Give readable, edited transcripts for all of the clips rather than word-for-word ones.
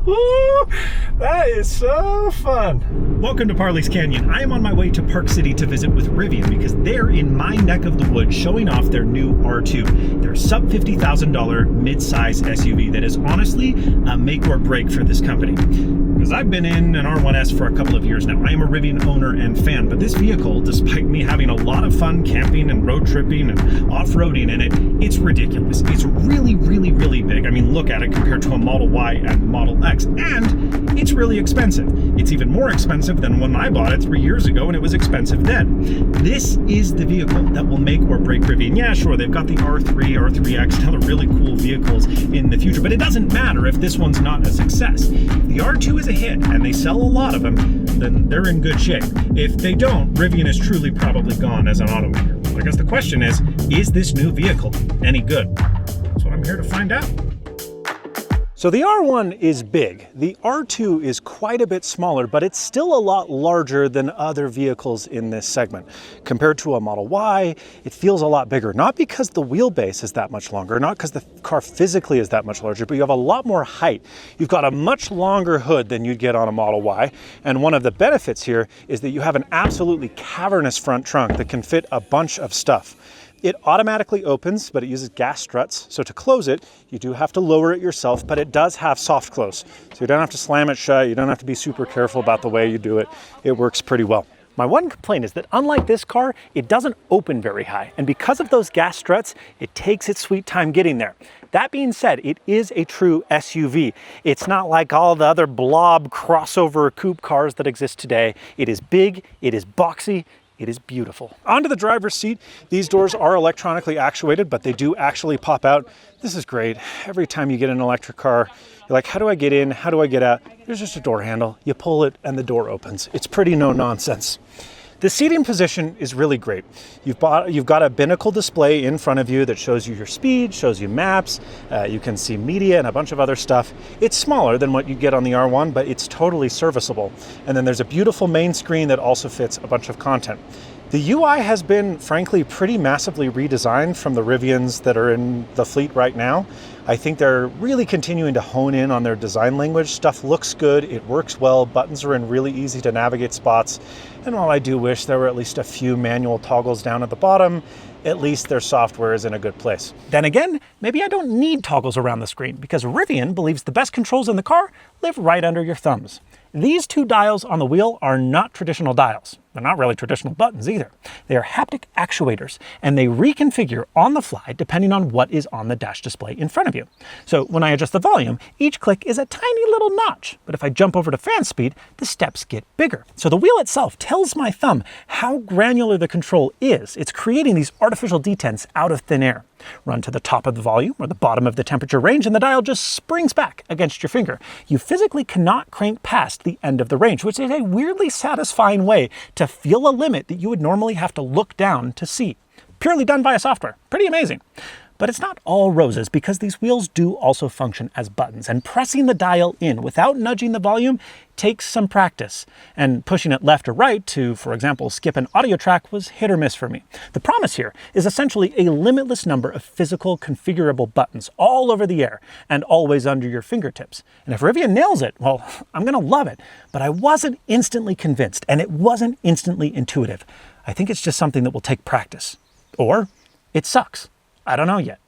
That is so fun. Welcome to Parley's Canyon. I am on my way to Park City to visit with Rivian because they're in my neck of the woods showing off their new R2. Their sub $50,000 mid-size SUV that is honestly a make or break for this company. Because I've been in an R1S for a couple of years now. I am a Rivian owner and fan, but this vehicle, despite me having a lot of fun camping and road tripping and off-roading in it, it's ridiculous. It's really, really, really big. I mean, look at it compared to a Model Y and Model X, and it's really expensive. It's even more expensive than when I bought it 3 years ago, and it was expensive then. This is the vehicle that will make or break Rivian. Yeah, sure, they've got the R3, R3X, and other really cool vehicles in the future, but it doesn't matter if this one's not a success. The R2 is a hit and they sell a lot of them, then they're in good shape. If they don't, Rivian is truly probably gone as an automaker. So I guess the question is this new vehicle any good? That's what I'm here to find out. So the R1 is big. The R2 is quite a bit smaller, but it's still a lot larger than other vehicles in this segment. Compared to a Model Y, it feels a lot bigger. Not because the wheelbase is that much longer, not because the car physically is that much larger, but you have a lot more height. You've got a much longer hood than you'd get on a Model Y. And one of the benefits here is that you have an absolutely cavernous front trunk that can fit a bunch of stuff. It automatically opens, but it uses gas struts. So to close it, you do have to lower it yourself, but it does have soft close. So you don't have to slam it shut. You don't have to be super careful about the way you do it. It works pretty well. My one complaint is that unlike this car, it doesn't open very high. And because of those gas struts, it takes its sweet time getting there. That being said, it is a true SUV. It's not like all the other blob crossover coupe cars that exist today. It is big, it is boxy, it is beautiful. Onto the driver's seat. These doors are electronically actuated, but they do actually pop out. This is great. Every time you get an electric car, you're like, how do I get in? How do I get out? There's just a door handle. You pull it and the door opens. It's pretty no nonsense. The seating position is really great. You've got a binnacle display in front of you that shows you your speed, shows you maps, you can see media and a bunch of other stuff. It's smaller than what you get on the R1, but it's totally serviceable. And then there's a beautiful main screen that also fits a bunch of content. The UI has been, frankly, pretty massively redesigned from the Rivians that are in the fleet right now. I think they're really continuing to hone in on their design language. Stuff looks good, it works well, buttons are in really easy to navigate spots. And while I do wish there were at least a few manual toggles down at the bottom, at least their software is in a good place. Then again, maybe I don't need toggles around the screen because Rivian believes the best controls in the car live right under your thumbs. These two dials on the wheel are not traditional dials. They're not really traditional buttons either. They are haptic actuators, and they reconfigure on the fly depending on what is on the dash display in front of you. So when I adjust the volume, each click is a tiny little notch, but if I jump over to fan speed, the steps get bigger. So the wheel itself tells my thumb how granular the control is. It's creating these artificial detents out of thin air. Run to the top of the volume or the bottom of the temperature range and the dial just springs back against your finger. You physically cannot crank past the end of the range, which is a weirdly satisfying way to feel a limit that you would normally have to look down to see. Purely done via software. Pretty amazing. But it's not all roses because these wheels do also function as buttons, and pressing the dial in without nudging the volume takes some practice. And pushing it left or right to, for example, skip an audio track was hit or miss for me. The promise here is essentially a limitless number of physical configurable buttons all over the air and always under your fingertips. And if Rivian nails it, well, I'm gonna love it. But I wasn't instantly convinced, and it wasn't instantly intuitive. I think it's just something that will take practice. Or it sucks. I don't know yet.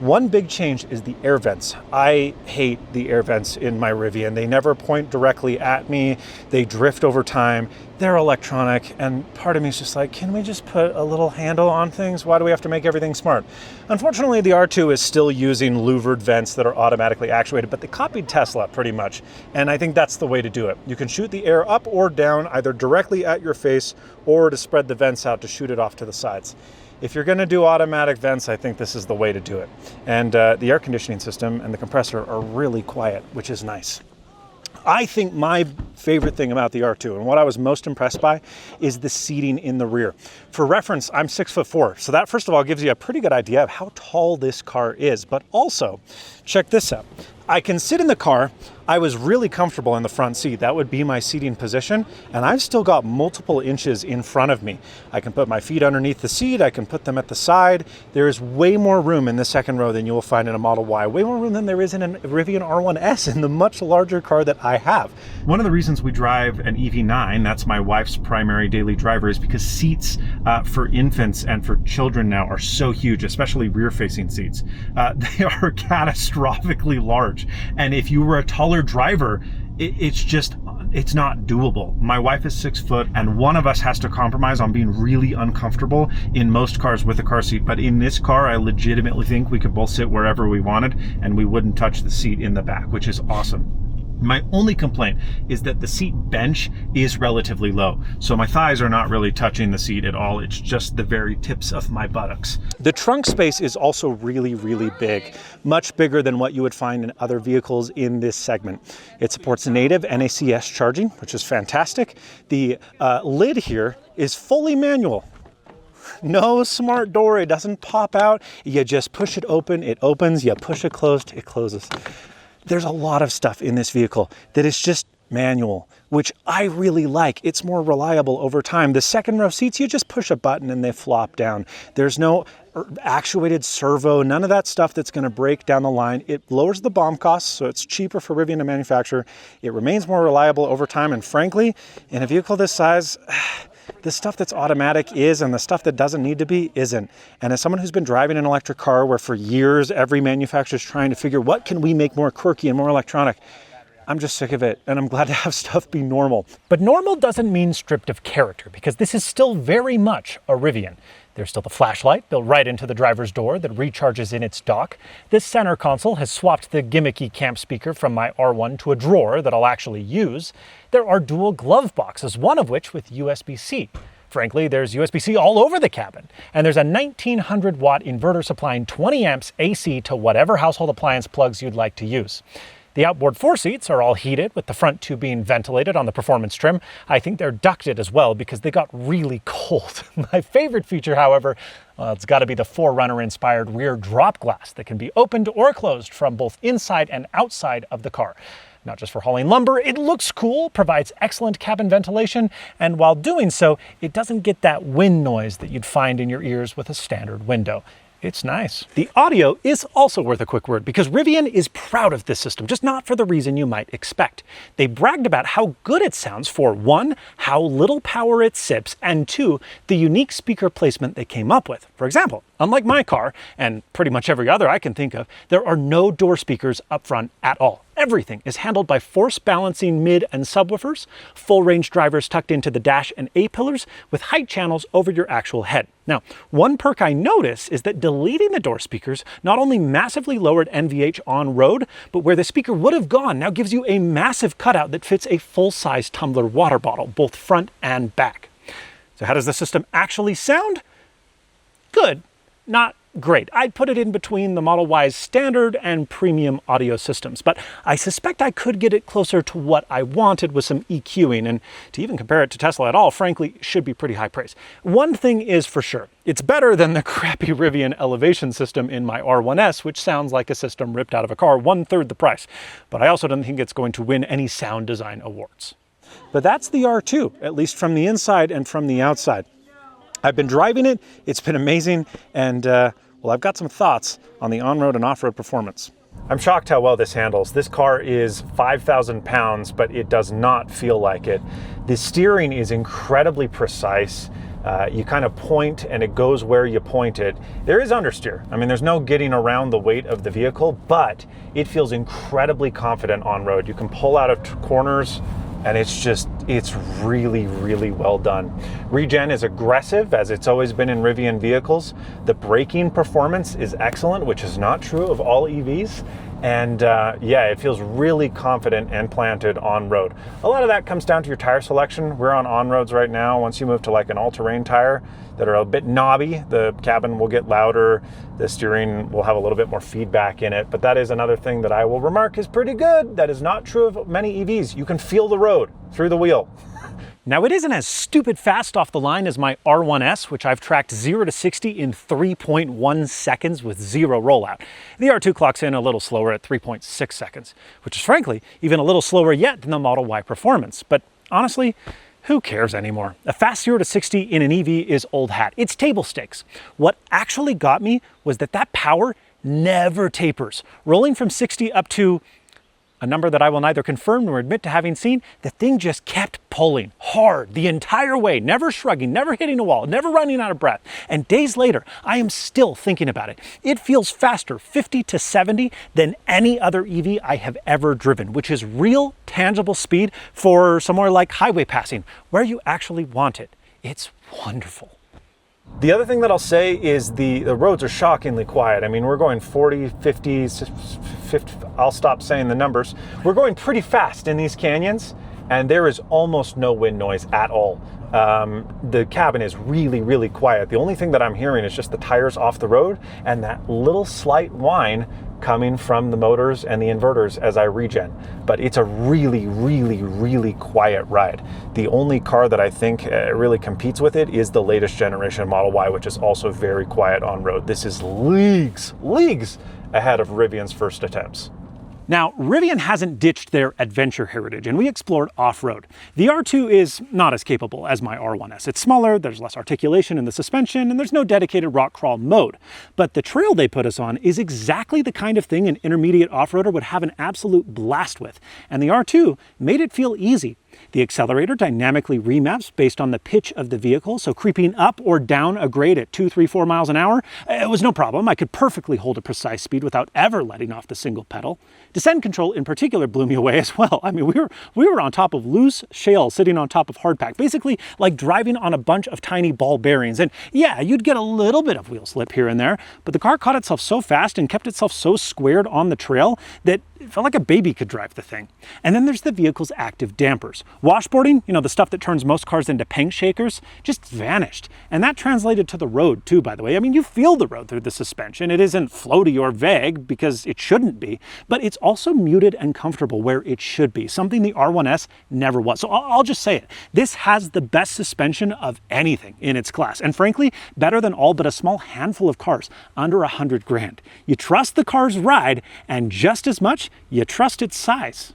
One big change is the air vents. I hate the air vents in my Rivian. They never point directly at me. They drift over time. They're electronic, and part of me is just like, can we just put a little handle on things? Why do we have to make everything smart? Unfortunately, the R2 is still using louvered vents that are automatically actuated, but they copied Tesla pretty much, and I think that's the way to do it. You can shoot the air up or down, either directly at your face or to spread the vents out to shoot it off to the sides. If you're going to do automatic vents, I think this is the way to do it. And the air conditioning system and the compressor are really quiet, which is nice. I think my favorite thing about the R2 and what I was most impressed by is the seating in the rear. For reference, I'm 6'4", so that first of all gives you a pretty good idea of how tall this car is. But also, check this out. I can sit in the car I was really comfortable in the front seat. That would be my seating position, and I've still got multiple inches in front of me. I can put my feet underneath the seat, I can put them at the side. There is way more room in the second row than you will find in a Model Y, way more room than there is in a Rivian R1S in the much larger car that I have. One of the reasons we drive an EV9, that's my wife's primary daily driver, is because seats for infants and for children now are so huge, especially rear-facing seats. They are catastrophically large, and if you were a taller driver, it's not doable. My wife is 6 foot, and one of us has to compromise on being really uncomfortable in most cars with a car seat. But in this car, I legitimately think we could both sit wherever we wanted and we wouldn't touch the seat in the back, which is awesome. My only complaint is that the seat bench is relatively low, so my thighs are not really touching the seat at all. It's just the very tips of my buttocks. The trunk space is also really, really big, much bigger than what you would find in other vehicles in this segment. It supports native NACS charging, which is fantastic. The lid here is fully manual. No smart door, it doesn't pop out. You just push it open, it opens. You push it closed, it closes. There's a lot of stuff in this vehicle that is just manual, which I really like. It's more reliable over time. The second row seats, you just push a button and they flop down. There's no actuated servo, none of that stuff that's going to break down the line. It lowers the BOM costs, so it's cheaper for Rivian to manufacture. It remains more reliable over time, and frankly, in a vehicle this size, the stuff that's automatic is, and the stuff that doesn't need to be isn't. And as someone who's been driving an electric car where for years every manufacturer is trying to figure what can we make more quirky and more electronic, I'm just sick of it, and I'm glad to have stuff be normal. But normal doesn't mean stripped of character, because this is still very much a Rivian. There's still the flashlight built right into the driver's door that recharges in its dock. This center console has swapped the gimmicky camp speaker from my R1 to a drawer that I'll actually use. There are dual glove boxes, one of which with USB-C. Frankly, there's USB-C all over the cabin. And there's a 1900 watt inverter supplying 20 amps AC to whatever household appliance plugs you'd like to use. The outboard 4 seats are all heated, with the front 2 being ventilated on the performance trim. I think they're ducted as well because they got really cold. My favorite feature, however, it's got to be the 4Runner-inspired rear drop glass that can be opened or closed from both inside and outside of the car. Not just for hauling lumber, it looks cool, provides excellent cabin ventilation, and while doing so, it doesn't get that wind noise that you'd find in your ears with a standard window. It's nice. The audio is also worth a quick word because Rivian is proud of this system, just not for the reason you might expect. They bragged about how good it sounds for 1, how little power it sips, and 2, the unique speaker placement they came up with. For example, unlike my car, and pretty much every other I can think of, there are no door speakers up front at all. Everything is handled by force balancing mid and subwoofers, full range drivers tucked into the dash and A-pillars with height channels over your actual head. Now, one perk I notice is that deleting the door speakers not only massively lowered NVH on road, but where the speaker would have gone now gives you a massive cutout that fits a full-size tumbler water bottle, both front and back. So how does the system actually sound? Good, not great. I'd put it in between the Model Y's standard and premium audio systems, but I suspect I could get it closer to what I wanted with some EQing, and to even compare it to Tesla at all, frankly, should be pretty high praise. One thing is for sure, it's better than the crappy Rivian elevation system in my R1S, which sounds like a system ripped out of a car, 1/3 the price. But I also don't think it's going to win any sound design awards. But that's the R2, at least from the inside and from the outside. I've been driving it, it's been amazing, and well, I've got some thoughts on the on-road and off-road performance. I'm shocked how well this handles. This car is 5,000 pounds, but it does not feel like it. The steering is incredibly precise. You kind of point and it goes where you point it. There is understeer. I mean, there's no getting around the weight of the vehicle, but it feels incredibly confident on road. You can pull out of corners, and it's really, really well done. Regen is aggressive, as it's always been in Rivian vehicles. The braking performance is excellent, which is not true of all EVs. And yeah, it feels really confident and planted on road. A lot of that comes down to your tire selection. We're on roads right now. Once you move to like an all-terrain tire that are a bit knobby, the cabin will get louder, the steering will have a little bit more feedback in it. But that is another thing that I will remark is pretty good. That is not true of many EVs. You can feel the road through the wheel. Now, it isn't as stupid fast off the line as my R1S, which I've tracked 0 to 60 in 3.1 seconds with zero rollout. The R2 clocks in a little slower at 3.6 seconds, which is frankly even a little slower yet than the Model Y Performance. But honestly, who cares anymore? A fast 0 to 60 in an EV is old hat. It's table stakes. What actually got me was that power never tapers. Rolling from 60 up to a number that I will neither confirm nor admit to having seen, the thing just kept pulling hard the entire way, never shrugging, never hitting a wall, never running out of breath. And days later, I am still thinking about it. It feels faster 50 to 70 than any other EV I have ever driven, which is real tangible speed for somewhere like highway passing, where you actually want it. It's wonderful. The other thing that I'll say is the roads are shockingly quiet. I mean, we're going 40, 50, 50, I'll stop saying the numbers. We're going pretty fast in these canyons, and there is almost no wind noise at all. The cabin is really, really quiet. The only thing that I'm hearing is just the tires off the road and that little slight whine coming from the motors and the inverters as I regen. But it's a really, really, really quiet ride. The only car that I think really competes with it is the latest generation Model Y, which is also very quiet on road. This is leagues ahead of Rivian's first attempts. Now, Rivian hasn't ditched their adventure heritage, and we explored off-road. The R2 is not as capable as my R1S. It's smaller, there's less articulation in the suspension, and there's no dedicated rock crawl mode. But the trail they put us on is exactly the kind of thing an intermediate off-roader would have an absolute blast with. And the R2 made it feel easy. The accelerator dynamically remaps based on the pitch of the vehicle, so creeping up or down a grade at 2, 3, 4 miles an hour, it was no problem. I could perfectly hold a precise speed without ever letting off the single pedal. Descent control in particular blew me away as well. I mean, we were on top of loose shale sitting on top of hardpack, basically like driving on a bunch of tiny ball bearings. And yeah, you'd get a little bit of wheel slip here and there, but the car caught itself so fast and kept itself so squared on the trail that it felt like a baby could drive the thing. And then there's the vehicle's active dampers. Washboarding, you know, the stuff that turns most cars into paint shakers, just vanished. And that translated to the road too, by the way. I mean, you feel the road through the suspension. It isn't floaty or vague because it shouldn't be, but it's also muted and comfortable where it should be, something the R1S never was. So I'll just say it. This has the best suspension of anything in its class. And frankly, better than all but a small handful of cars under 100 grand. You trust the car's ride, and just as much, you trust its size.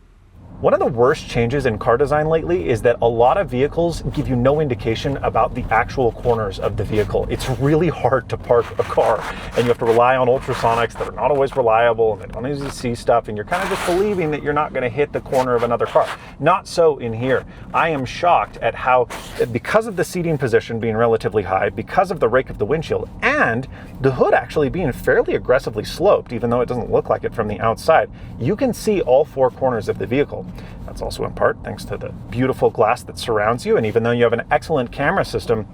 One of the worst changes in car design lately is that a lot of vehicles give you no indication about the actual corners of the vehicle. It's really hard to park a car, and you have to rely on ultrasonics that are not always reliable, and they don't easily see stuff, and you're kind of just believing that you're not going to hit the corner of another car. Not so in here. I am shocked at how, because of the seating position being relatively high, because of the rake of the windshield, and the hood actually being fairly aggressively sloped, even though it doesn't look like it from the outside, you can see all four corners of the vehicle. That's also in part thanks to the beautiful glass that surrounds you, and even though you have an excellent camera system,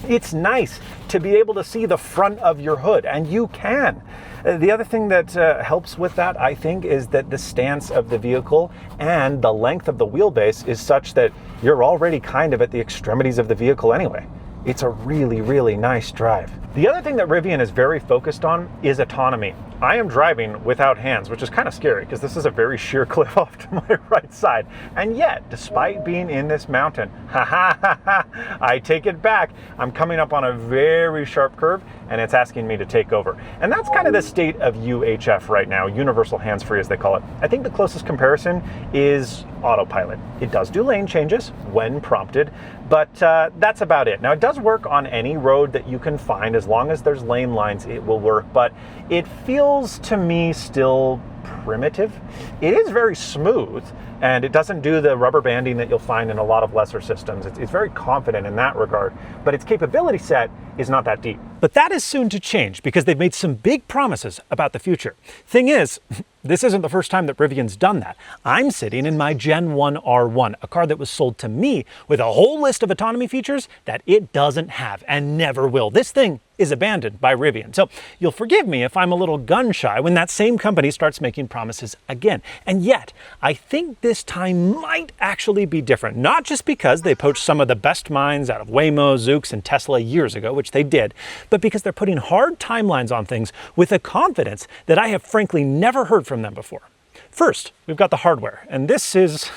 it's nice to be able to see the front of your hood, and you can. The other thing that helps with that, I think, is that the stance of the vehicle and the length of the wheelbase is such that you're already kind of at the extremities of the vehicle anyway. It's a really, really nice drive. The other thing that Rivian is very focused on is autonomy. I am driving without hands, which is kind of scary because this is a very sheer cliff off to my right side. And yet, despite being in this mountain, I take it back. I'm coming up on a very sharp curve and it's asking me to take over. And that's kind of the state of UHF right now, universal hands-free as they call it. I think the closest comparison is autopilot. It does do lane changes when prompted, but that's about it. Now, it does work on any road that you can find. As long as there's lane lines, it will work, but it feels to me still primitive. It is very smooth, and it doesn't do the rubber banding that you'll find in a lot of lesser systems. It's very confident in that regard, but its capability set is not that deep. But that is soon to change because they've made some big promises about the future. Thing is, this isn't the first time that Rivian's done that. I'm sitting in my Gen 1 R1, a car that was sold to me with a whole list of autonomy features that it doesn't have and never will. This thing is abandoned by Rivian. So you'll forgive me if I'm a little gun shy when that same company starts making promises again. And yet, I think this time might actually be different. Not just because they poached some of the best minds out of Waymo, Zoox, and Tesla years ago, which they did, but because they're putting hard timelines on things with a confidence that I have frankly never heard from them before. First, we've got the hardware, and this is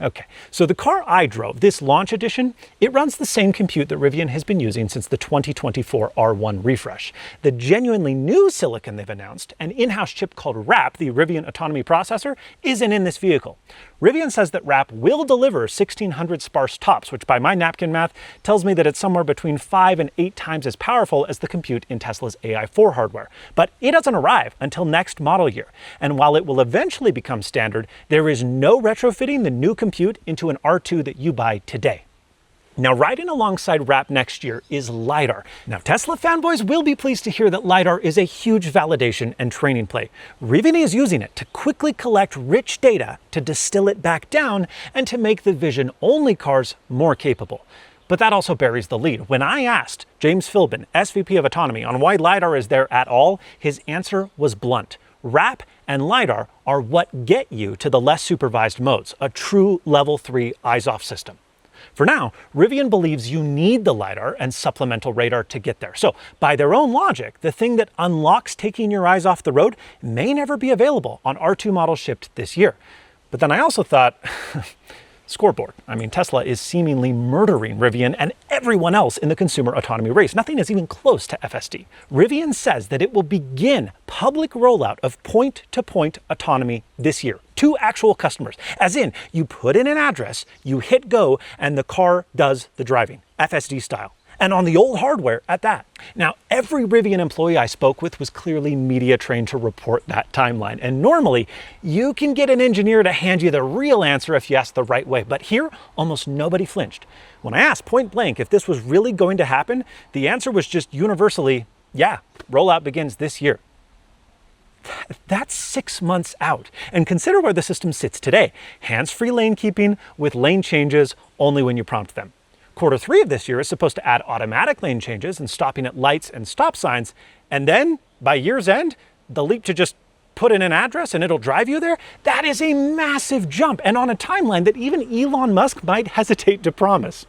Okay, so the car I drove, this launch edition, it runs the same compute that Rivian has been using since the 2024 R1 refresh. The genuinely new silicon they've announced, an in-house chip called RAP, the Rivian Autonomy processor, isn't in this vehicle. Rivian says that RAP will deliver 1600 sparse tops, which by my napkin math tells me that it's somewhere between 5 and 8 times as powerful as the compute in Tesla's AI4 hardware. But it doesn't arrive until next model year. And while it will eventually become standard, there is no retrofitting the new compute into an R2 that you buy today. Now, riding alongside RAP next year is LiDAR. Now, Tesla fanboys will be pleased to hear that LiDAR is a huge validation and training play. Rivian is using it to quickly collect rich data, to distill it back down, and to make the vision-only cars more capable. But that also buries the lead. When I asked James Philbin, SVP of Autonomy, on why LiDAR is there at all, his answer was blunt. RAP and LiDAR are what get you to the less supervised modes, a true level 3 eyes-off system. For now, Rivian believes you need the LiDAR and supplemental radar to get there. So, by their own logic, the thing that unlocks taking your eyes off the road may never be available on R2 models shipped this year. But then I also thought, scoreboard. I mean, Tesla is seemingly murdering Rivian and everyone else in the consumer autonomy race. Nothing is even close to FSD. Rivian says that it will begin public rollout of point-to-point autonomy this year to actual customers. As in, you put in an address, you hit go, and the car does the driving, FSD style. And on the old hardware at that. Now, every Rivian employee I spoke with was clearly media trained to report that timeline. And normally, you can get an engineer to hand you the real answer if you ask the right way. But here, almost nobody flinched. When I asked point blank if this was really going to happen, the answer was just universally, yeah, rollout begins this year. That's 6 months out. And consider where the system sits today. Hands-free lane keeping with lane changes only when you prompt them. Q3 of this year is supposed to add automatic lane changes and stopping at lights and stop signs. And then, by year's end, the leap to just put in an address and it'll drive you there, that is a massive jump, and on a timeline that even Elon Musk might hesitate to promise.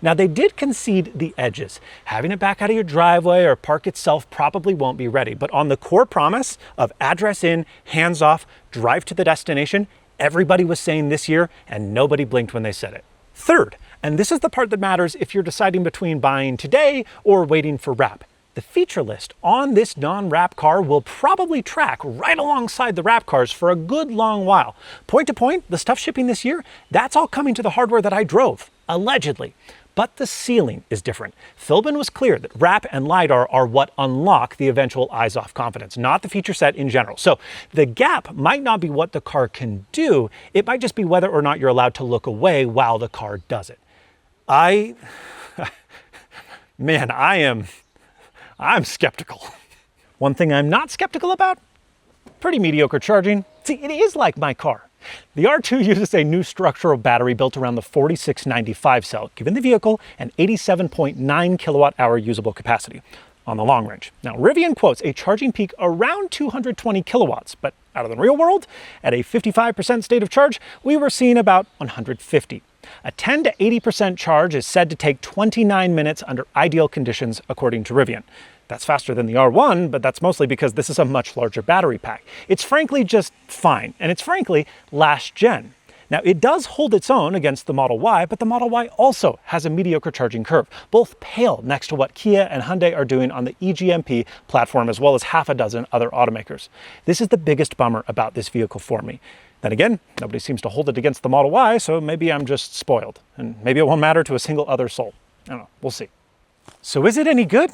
Now, they did concede the edges. Having it back out of your driveway or park itself probably won't be ready. But on the core promise of address in, hands off, drive to the destination, everybody was saying this year, and nobody blinked when they said it. Third, and this is the part that matters if you're deciding between buying today or waiting for RAP. The feature list on this non-RAP car will probably track right alongside the RAP cars for a good long while. Point to point, the stuff shipping this year, that's all coming to the hardware that I drove, allegedly. But the ceiling is different. Philbin was clear that RAP and LiDAR are what unlock the eventual eyes-off confidence, not the feature set in general. So the gap might not be what the car can do, it might just be whether or not you're allowed to look away while the car does it. I'm skeptical. One thing I'm not skeptical about, pretty mediocre charging. See, it is like my car. The R2 uses a new structural battery built around the 4695 cell, giving the vehicle an 87.9 kilowatt-hour usable capacity on the long range. Now, Rivian quotes a charging peak around 220 kilowatts, but out of the real world, at a 55% state of charge, we were seeing about 150. A 10 to 80% charge is said to take 29 minutes under ideal conditions, according to Rivian. That's faster than the R1, but that's mostly because this is a much larger battery pack. It's frankly just fine, and it's frankly last gen. Now, it does hold its own against the Model Y, but the Model Y also has a mediocre charging curve, both pale next to what Kia and Hyundai are doing on the eGMP platform, as well as half a dozen other automakers. This is the biggest bummer about this vehicle for me. Then again, nobody seems to hold it against the Model Y, so maybe I'm just spoiled, and maybe it won't matter to a single other soul. I don't know, we'll see. So is it any good?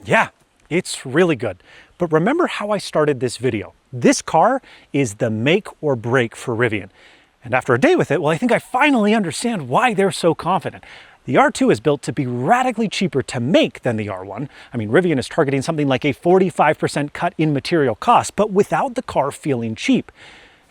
Yeah, it's really good. But remember how I started this video. This car is the make or break for Rivian. And after a day with it, well, I think I finally understand why they're so confident. The R2 is built to be radically cheaper to make than the R1. I mean, Rivian is targeting something like a 45% cut in material cost, but without the car feeling cheap.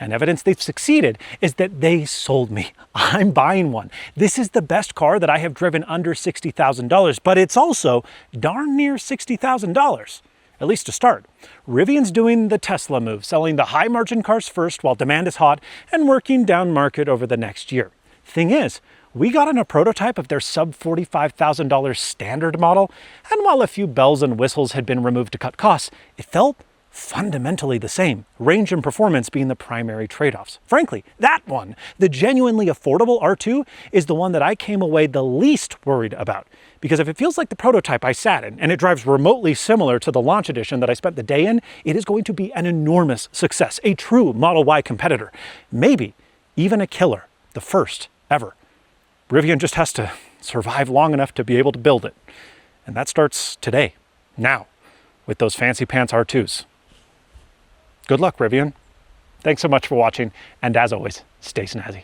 And evidence they've succeeded is that they sold me. I'm buying one. This is the best car that I have driven under $60,000, but it's also darn near $60,000. At least to start. Rivian's doing the Tesla move, selling the high-margin cars first while demand is hot and working down market over the next year. Thing is, we got on a prototype of their sub-$45,000 standard model, and while a few bells and whistles had been removed to cut costs, it felt fundamentally the same, range and performance being the primary trade-offs. Frankly, that one, the genuinely affordable R2, is the one that I came away the least worried about. Because if it feels like the prototype I sat in, and it drives remotely similar to the launch edition that I spent the day in, it is going to be an enormous success, a true Model Y competitor. Maybe even a killer, the first ever. Rivian just has to survive long enough to be able to build it. And that starts today, now, with those fancy pants R2s. Good luck, Rivian. Thanks so much for watching, and as always, stay snazzy.